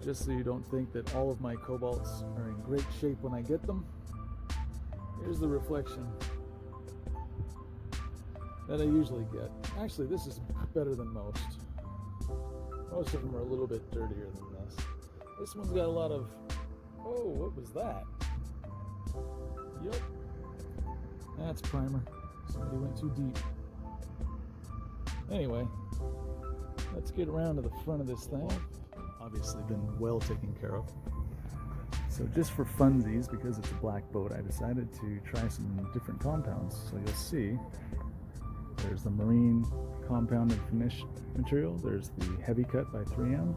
just so you don't think that all of my cobalts are in great shape when I get them, here's the reflection that I usually get. Actually, this is better than most. Most of them are a little bit dirtier than this. This one's got a lot of, oh, what was that? Yup. That's primer. Somebody went too deep. Anyway, let's get around to the front of this thing. Obviously been well taken care of. So just for funsies, because it's a black boat, I decided to try some different compounds. So you'll see, there's the marine compound and finish material. There's the heavy cut by 3M,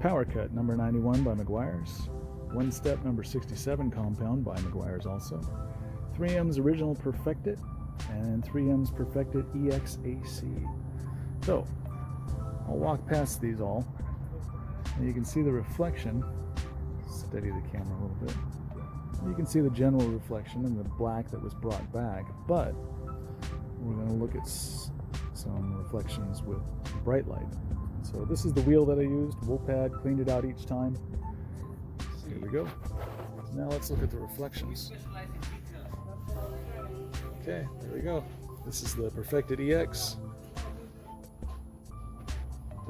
power cut number 91 by Meguiar's, one step number 67 compound by Meguiar's also, 3M's original Perfected, and 3M's Perfected EXAC. So I'll walk past these all, and you can see the reflection. Steady the camera a little bit. You can see the general reflection in the black that was brought back, but we're going to look at some reflections with bright light. So this is the wheel that I used, wool pad, cleaned it out each time. Here we go. Now let's look at the reflections. Okay, there we go. This is the Perfected EX.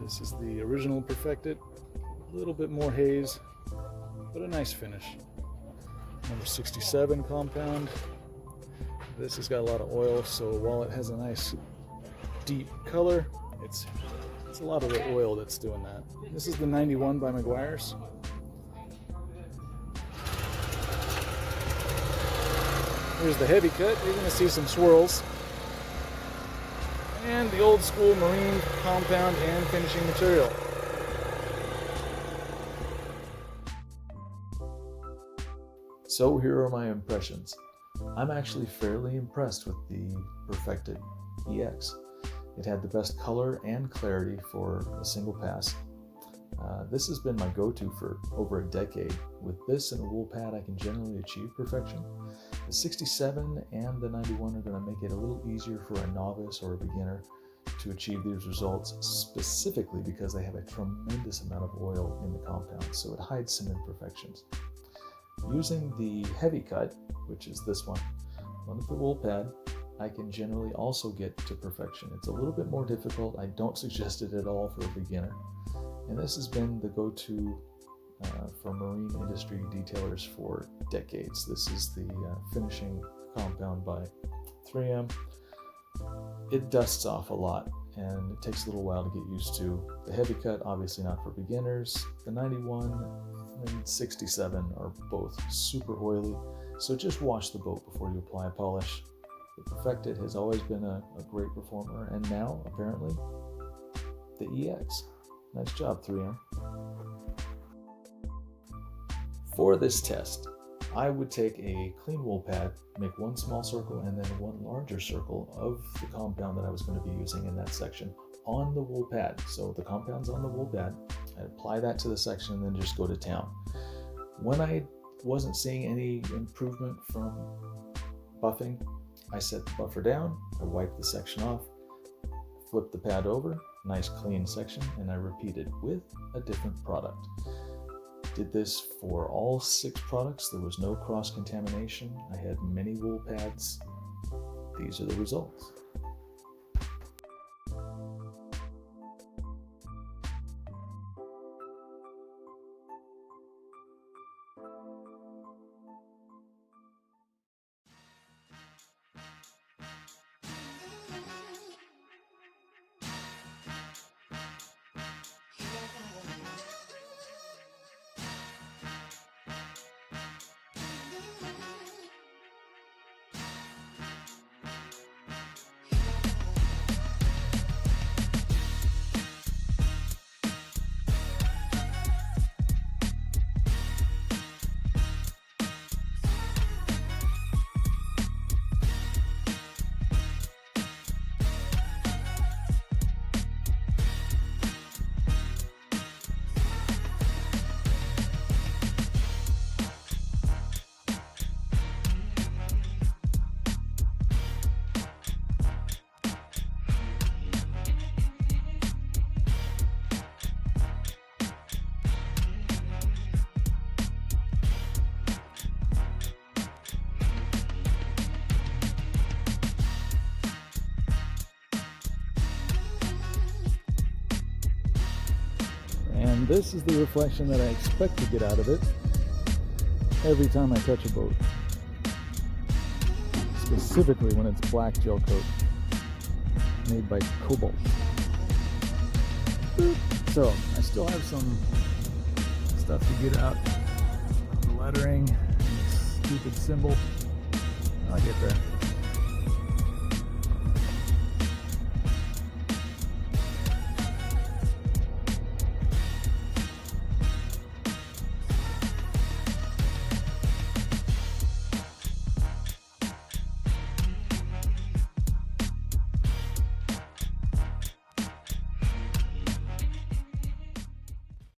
This is the original Perfected. A little bit more haze, but a nice finish. Number 67 compound. This has got a lot of oil, so while it has a nice deep color, it's a lot of the oil that's doing that. This is the 91 by Meguiar's. Here's the heavy cut. You're going to see some swirls. And the old school marine compound and finishing material. So here are my impressions. I'm actually fairly impressed with the Perfected EX. It had the best color and clarity for a single pass. This has been my go-to for over a decade. With this and a wool pad, I can generally achieve perfection. The 67 and the 91 are going to make it a little easier for a novice or a beginner to achieve these results, specifically because they have a tremendous amount of oil in the compound, so it hides some imperfections. Using the heavy cut, which is this one with the wool pad, I can generally also get to perfection. It's a little bit more difficult. I don't suggest it at all for a beginner. And this has been the go-to for marine industry detailers for decades. This is the finishing compound by 3M. It dusts off a lot, and it takes a little while to get used to. The heavy cut, obviously not for beginners. The 91 and 67 are both super oily, so just wash the boat before you apply a polish. The Perfected has always been a great performer, and now, apparently, the EX. Nice job, 3M. For this test, I would take a clean wool pad, make one small circle and then one larger circle of the compound that I was going to be using in that section on the wool pad. So the compound's on the wool pad, I apply that to the section and then just go to town. When I wasn't seeing any improvement from buffing, I set the buffer down, I wiped the section off, flipped the pad over, nice clean section, and I repeated with a different product. Did this for all 6 products. There was no cross-contamination. I had many wool pads. These are the results. And this is the reflection that I expect to get out of it every time I touch a boat. Specifically when it's black gel coat made by Cobalt. So I still have some stuff to get out. The lettering, stupid symbol. I'll get there.